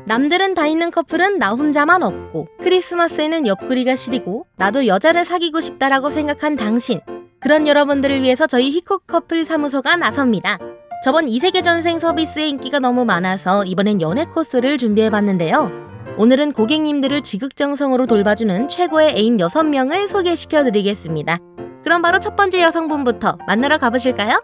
남들은 다 있는 커플은 나 혼자만 없고, 크리스마스에는 옆구리가 시리고 나도 여자를 사귀고 싶다라고 생각한 당신, 그런 여러분들을 위해서 저희 휘콕 커플 사무소가 나섭니다. 저번 2세계 전생 서비스의 인기가 너무 많아서 이번엔 연애 코스를 준비해봤는데요. 오늘은 고객님들을 지극정성으로 돌봐주는 최고의 애인 6명을 소개시켜드리겠습니다. 그럼 바로 첫 번째 여성분부터 만나러 가보실까요?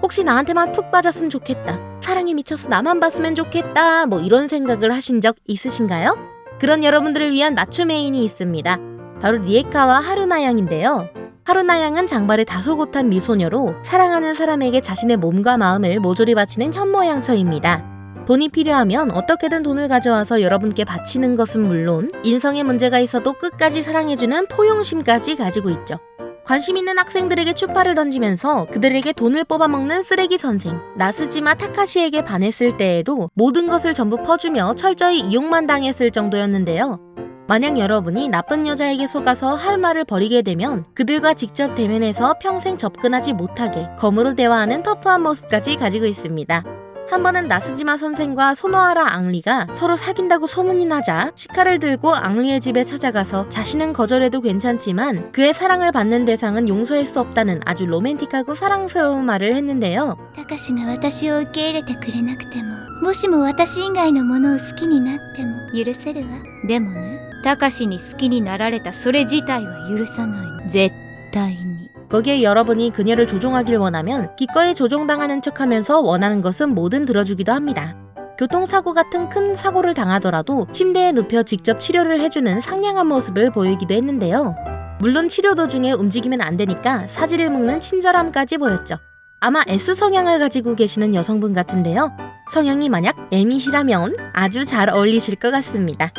혹시 나한테만 푹 빠졌으면 좋겠다, 사랑에 미쳐서 나만 봤으면 좋겠다, 뭐 이런 생각을 하신 적 있으신가요? 그런 여러분들을 위한 맞춤 애인이 있습니다. 바로 리에카와 하루나 양인데요. 하루나 양은 장발에 다소곳한 미소녀로 사랑하는 사람에게 자신의 몸과 마음을 모조리 바치는 현모양처입니다. 돈이 필요하면 어떻게든 돈을 가져와서 여러분께 바치는 것은 물론 인성에 문제가 있어도 끝까지 사랑해주는 포용심까지 가지고 있죠. 관심 있는 학생들에게 추파를 던지면서 그들에게 돈을 뽑아먹는 쓰레기 선생 나스지마 타카시에게 반했을 때에도 모든 것을 전부 퍼주며 철저히 이용만 당했을 정도였는데요. 만약 여러분이 나쁜 여자에게 속아서 하루나를 버리게 되면 그들과 직접 대면해서 평생 접근하지 못하게 검으로 대화하는 터프한 모습까지 가지고 있습니다. 한 번은 나스지마 선생과 소노하라 앙리가 서로 사귄다고 소문이 나자 시카를 들고 앙리의 집에 찾아가서 자신은 거절해도 괜찮지만 그의 사랑을 받는 대상은 용서할 수 없다는 아주 로맨틱하고 사랑스러운 말을 했는데요. タカシが私を受け入れてくれなくても、もしも私以外のものを好きになっても許せるわ。でもね、タカシに好きになられたそれ自体は許さないの。絶対に。 거기에 여러분이 그녀를 조종하길 원하면 기꺼이 조종당하는 척하면서 원하는 것은 뭐든 들어주기도 합니다. 교통사고 같은 큰 사고를 당하더라도 침대에 눕혀 직접 치료를 해주는 상냥한 모습을 보이기도 했는데요. 물론 치료 도중에 움직이면 안 되니까 사지를 묶는 친절함까지 보였죠. 아마 S 성향을 가지고 계시는 여성분 같은데요. 성향이 만약 M이시라면 아주 잘 어울리실 것 같습니다.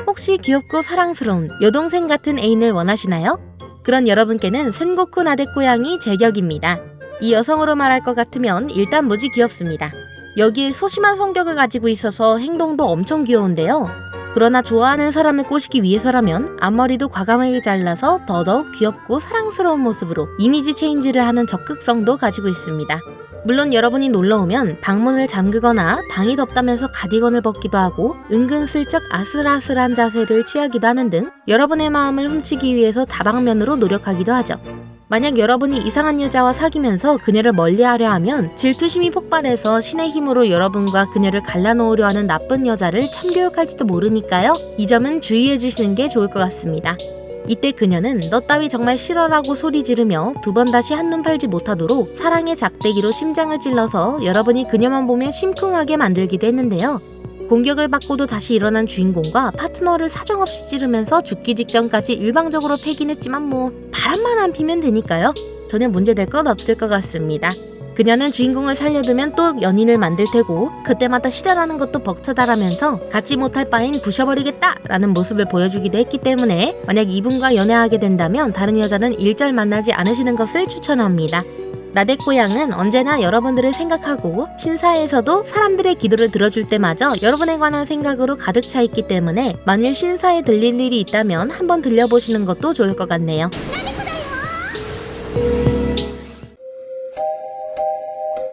혹시 귀엽고 사랑스러운 여동생 같은 애인을 원하시나요? 그런 여러분께는 센고쿠 나데코양이 제격입니다. 이 여성으로 말할 것 같으면 일단 무지 귀엽습니다. 여기에 소심한 성격을 가지고 있어서 행동도 엄청 귀여운데요. 그러나 좋아하는 사람을 꼬시기 위해서라면 앞머리도 과감하게 잘라서 더더욱 귀엽고 사랑스러운 모습으로 이미지 체인지를 하는 적극성도 가지고 있습니다. 물론 여러분이 놀러오면 방문을 잠그거나 방이 덥다면서 가디건을 벗기도 하고 은근슬쩍 아슬아슬한 자세를 취하기도 하는 등 여러분의 마음을 훔치기 위해서 다방면으로 노력하기도 하죠. 만약 여러분이 이상한 여자와 사귀면서 그녀를 멀리하려 하면 질투심이 폭발해서 신의 힘으로 여러분과 그녀를 갈라놓으려 하는 나쁜 여자를 참교육할지도 모르니까요. 이 점은 주의해 주시는 게 좋을 것 같습니다. 이때 그녀는 너 따위 정말 싫어라고 소리 지르며 두 번 다시 한눈 팔지 못하도록 사랑의 작대기로 심장을 찔러서 여러분이 그녀만 보면 심쿵하게 만들기도 했는데요. 공격을 받고도 다시 일어난 주인공과 파트너를 사정없이 찌르면서 죽기 직전까지 일방적으로 패긴 했지만 뭐 바람만 안 피면 되니까요. 전혀 문제될 건 없을 것 같습니다. 그녀는 주인공을 살려두면 또 연인을 만들 테고 그때마다 실현하는 것도 벅차다라면서 갖지 못할 바엔 부셔버리겠다 라는 모습을 보여주기도 했기 때문에 만약 이분과 연애하게 된다면 다른 여자는 일절 만나지 않으시는 것을 추천합니다. 나데코 양은 언제나 여러분들을 생각하고 신사에서도 사람들의 기도를 들어줄 때마저 여러분에 관한 생각으로 가득 차 있기 때문에 만일 신사에 들릴 일이 있다면 한번 들려보시는 것도 좋을 것 같네요.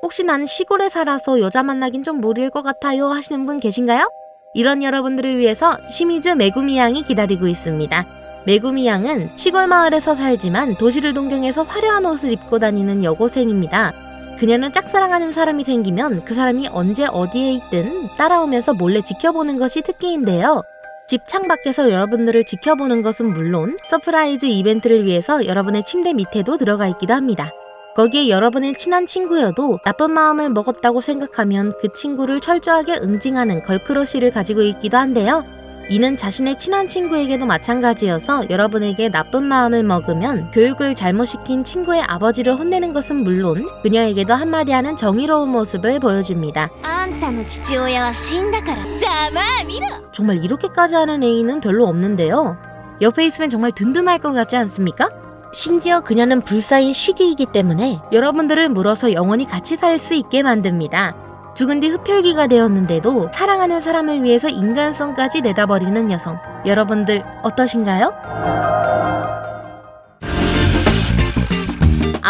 혹시 난 시골에 살아서 여자 만나긴 좀 무리일 것 같아요 하시는 분 계신가요? 이런 여러분들을 위해서 시미즈 메구미 양이 기다리고 있습니다. 메구미 양은 시골 마을에서 살지만 도시를 동경해서 화려한 옷을 입고 다니는 여고생입니다. 그녀는 짝사랑하는 사람이 생기면 그 사람이 언제 어디에 있든 따라오면서 몰래 지켜보는 것이 특기인데요. 집 창 밖에서 여러분들을 지켜보는 것은 물론 서프라이즈 이벤트를 위해서 여러분의 침대 밑에도 들어가 있기도 합니다. 거기에 여러분의 친한 친구여도 나쁜 마음을 먹었다고 생각하면 그 친구를 철저하게 응징하는 걸크러쉬를 가지고 있기도 한데요. 이는 자신의 친한 친구에게도 마찬가지여서 여러분에게 나쁜 마음을 먹으면 교육을 잘못 시킨 친구의 아버지를 혼내는 것은 물론 그녀에게도 한마디 하는 정의로운 모습을 보여줍니다. あんたの父親は死んだからざまあ見ろ。 정말 이렇게까지 하는 애인은 별로 없는데요. 옆에 있으면 정말 든든할 것 같지 않습니까? 심지어 그녀는 불사인 시기이기 때문에 여러분들을 물어서 영원히 같이 살 수 있게 만듭니다. 죽은 뒤 흡혈귀가 되었는데도 사랑하는 사람을 위해서 인간성까지 내다버리는 여성, 여러분들 어떠신가요?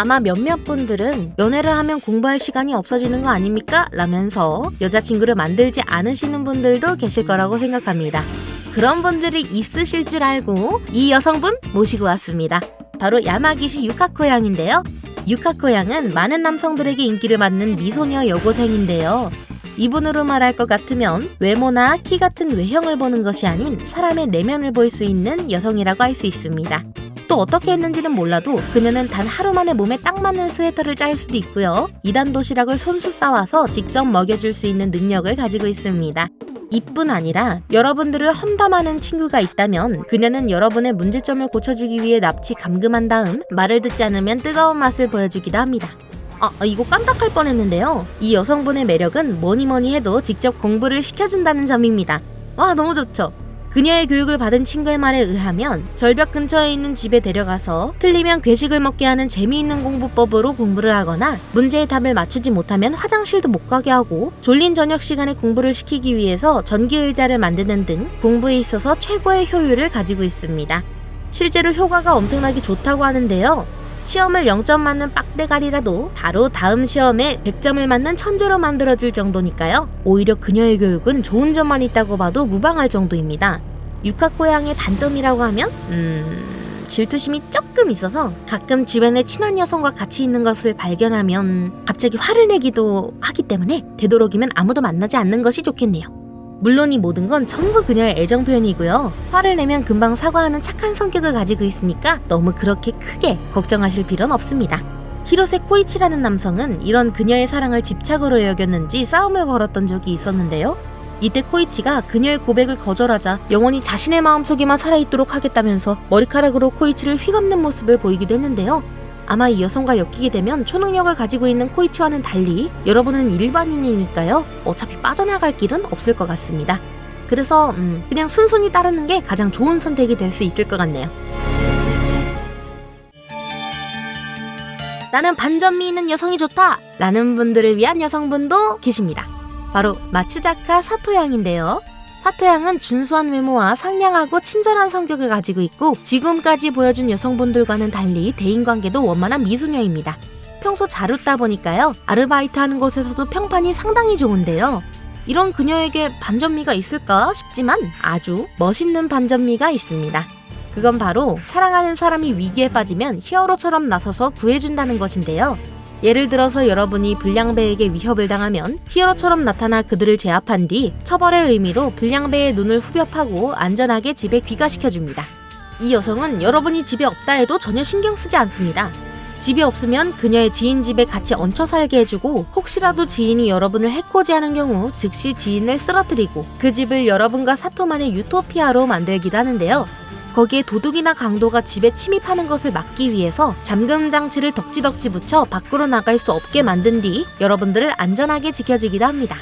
아마 몇몇 분들은 연애를 하면 공부할 시간이 없어지는 거 아닙니까? 라면서 여자친구를 만들지 않으시는 분들도 계실 거라고 생각합니다. 그런 분들이 있으실 줄 알고 이 여성분 모시고 왔습니다. 바로 야마기시 유카코 양인데요. 유카코 양은 많은 남성들에게 인기를 받는 미소녀 여고생인데요. 이분으로 말할 것 같으면 외모나 키 같은 외형을 보는 것이 아닌 사람의 내면을 볼 수 있는 여성이라고 할 수 있습니다. 또 어떻게 했는지는 몰라도 그녀는 단 하루 만에 몸에 딱 맞는 스웨터를 짤 수도 있고요. 2단 도시락을 손수 싸와서 직접 먹여줄 수 있는 능력을 가지고 있습니다. 이뿐 아니라 여러분들을 험담하는 친구가 있다면 그녀는 여러분의 문제점을 고쳐주기 위해 납치 감금한 다음 말을 듣지 않으면 뜨거운 맛을 보여주기도 합니다. 이거 깜빡할 뻔했는데요. 이 여성분의 매력은 뭐니 해도 직접 공부를 시켜준다는 점입니다. 와, 너무 좋죠? 그녀의 교육을 받은 친구의 말에 의하면 절벽 근처에 있는 집에 데려가서 틀리면 괴식을 먹게 하는 재미있는 공부법으로 공부를 하거나 문제의 답을 맞추지 못하면 화장실도 못 가게 하고 졸린 저녁 시간에 공부를 시키기 위해서 전기의자를 만드는 등 공부에 있어서 최고의 효율을 가지고 있습니다. 실제로 효과가 엄청나게 좋다고 하는데요. 시험을 0점 맞는 빡대가리라도 바로 다음 시험에 100점을 맞는 천재로 만들어줄 정도니까요. 오히려 그녀의 교육은 좋은 점만 있다고 봐도 무방할 정도입니다. 유카코 양의 단점이라고 하면 질투심이 조금 있어서 가끔 주변에 친한 여성과 같이 있는 것을 발견하면 갑자기 화를 내기도 하기 때문에 되도록이면 아무도 만나지 않는 것이 좋겠네요. 물론 이 모든 건 전부 그녀의 애정 표현이고요. 화를 내면 금방 사과하는 착한 성격을 가지고 있으니까 너무 그렇게 크게 걱정하실 필요는 없습니다. 히로세 코이치라는 남성은 이런 그녀의 사랑을 집착으로 여겼는지 싸움을 걸었던 적이 있었는데요. 이때 코이치가 그녀의 고백을 거절하자 영원히 자신의 마음속에만 살아있도록 하겠다면서 머리카락으로 코이치를 휘감는 모습을 보이기도 했는데요. 아마 이 여성과 엮이게 되면 초능력을 가지고 있는 코이치와는 달리 여러분은 일반인이니까요. 어차피 빠져나갈 길은 없을 것 같습니다. 그래서 그냥 순순히 따르는 게 가장 좋은 선택이 될 수 있을 것 같네요. 나는 반전미 있는 여성이 좋다! 라는 분들을 위한 여성분도 계십니다. 바로 마츠자카 사토 양인데요. 사토 양은 준수한 외모와 상냥하고 친절한 성격을 가지고 있고 지금까지 보여준 여성분들과는 달리 대인관계도 원만한 미소녀입니다. 평소 잘 웃다 보니까요. 아르바이트하는 곳에서도 평판이 상당히 좋은데요. 이런 그녀에게 반전미가 있을까 싶지만 아주 멋있는 반전미가 있습니다. 그건 바로 사랑하는 사람이 위기에 빠지면 히어로처럼 나서서 구해준다는 것인데요. 예를 들어서 여러분이 불량배에게 위협을 당하면 히어로처럼 나타나 그들을 제압한 뒤 처벌의 의미로 불량배의 눈을 후벼 파고 안전하게 집에 귀가시켜줍니다. 이 여성은 여러분이 집에 없다 해도 전혀 신경 쓰지 않습니다. 집이 없으면 그녀의 지인 집에 같이 얹혀 살게 해주고 혹시라도 지인이 여러분을 해코지하는 경우 즉시 지인을 쓰러뜨리고 그 집을 여러분과 사토만의 유토피아로 만들기도 하는데요. 거기에 도둑이나 강도가 집에 침입하는 것을 막기 위해서 잠금 장치를 덕지덕지 붙여 밖으로 나갈 수 없게 만든 뒤 여러분들을 안전하게 지켜주기도 합니다.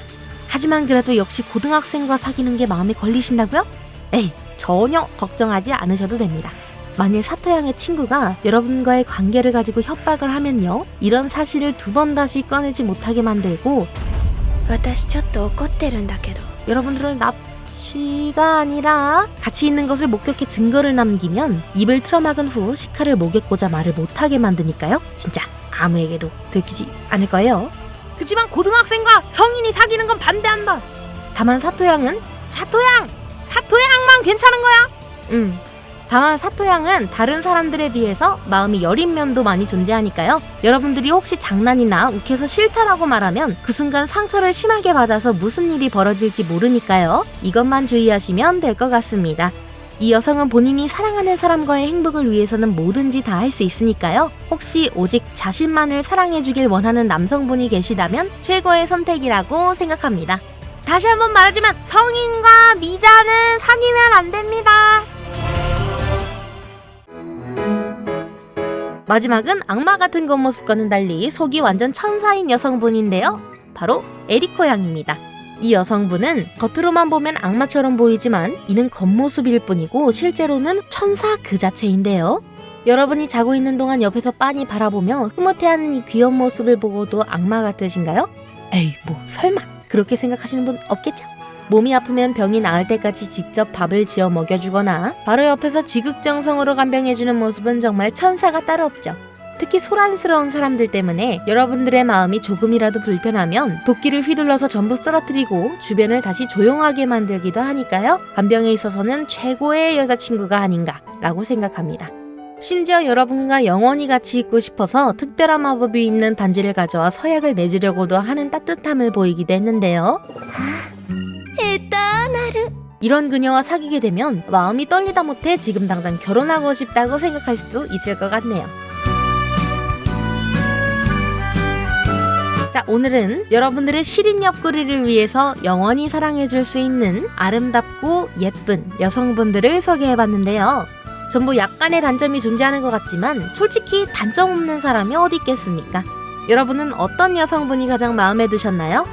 하지만 그래도 역시 고등학생과 사귀는 게 마음에 걸리신다고요? 에이, 전혀 걱정하지 않으셔도 됩니다. 만일 사토양의 친구가 여러분과의 관계를 가지고 협박을 하면요, 이런 사실을 2번 다시 꺼내지 못하게 만들고 私ちょっと怒ってるんだけど 여러분들을 납치가 아니라 같이 있는 것을 목격해 증거를 남기면 입을 틀어막은 후 시카를 목에 꽂아 말을 못하게 만드니까요. 진짜 아무에게도 들키지 않을 거예요. 그치만 고등학생과 성인이 사귀는 건 반대한다. 다만 사토양은 사토양만 괜찮은 거야. 다만 사토양은 다른 사람들에 비해서 마음이 여린 면도 많이 존재하니까요. 여러분들이 혹시 장난이나 욱해서 싫다라고 말하면 그 순간 상처를 심하게 받아서 무슨 일이 벌어질지 모르니까요. 이것만 주의하시면 될 것 같습니다. 이 여성은 본인이 사랑하는 사람과의 행복을 위해서는 뭐든지 다 할 수 있으니까요. 혹시 오직 자신만을 사랑해주길 원하는 남성분이 계시다면 최고의 선택이라고 생각합니다. 다시 한번 말하지만 성인과 미자는 사귀면 안 됩니다. 마지막은 악마 같은 겉모습과는 달리 속이 완전 천사인 여성분인데요. 바로 에리코 양입니다. 이 여성분은 겉으로만 보면 악마처럼 보이지만 이는 겉모습일 뿐이고 실제로는 천사 그 자체인데요. 여러분이 자고 있는 동안 옆에서 빤히 바라보며 흐뭇해하는 이 귀여운 모습을 보고도 악마 같으신가요? 에이, 뭐 설마 그렇게 생각하시는 분 없겠죠? 몸이 아프면 병이 나을 때까지 직접 밥을 지어 먹여주거나 바로 옆에서 지극정성으로 간병해주는 모습은 정말 천사가 따로 없죠. 특히 소란스러운 사람들 때문에 여러분들의 마음이 조금이라도 불편하면 도끼를 휘둘러서 전부 쓰러뜨리고 주변을 다시 조용하게 만들기도 하니까요. 간병에 있어서는 최고의 여자친구가 아닌가라고 생각합니다. 심지어 여러분과 영원히 같이 있고 싶어서 특별한 마법이 있는 반지를 가져와 서약을 맺으려고도 하는 따뜻함을 보이기도 했는데요. 이런 그녀와 사귀게 되면 마음이 떨리다 못해 지금 당장 결혼하고 싶다고 생각할 수도 있을 것 같네요. 자, 오늘은 여러분들의 시린 옆구리를 위해서 영원히 사랑해줄 수 있는 아름답고 예쁜 여성분들을 소개해봤는데요. 전부 약간의 단점이 존재하는 것 같지만 솔직히 단점 없는 사람이 어디 있겠습니까? 여러분은 어떤 여성분이 가장 마음에 드셨나요?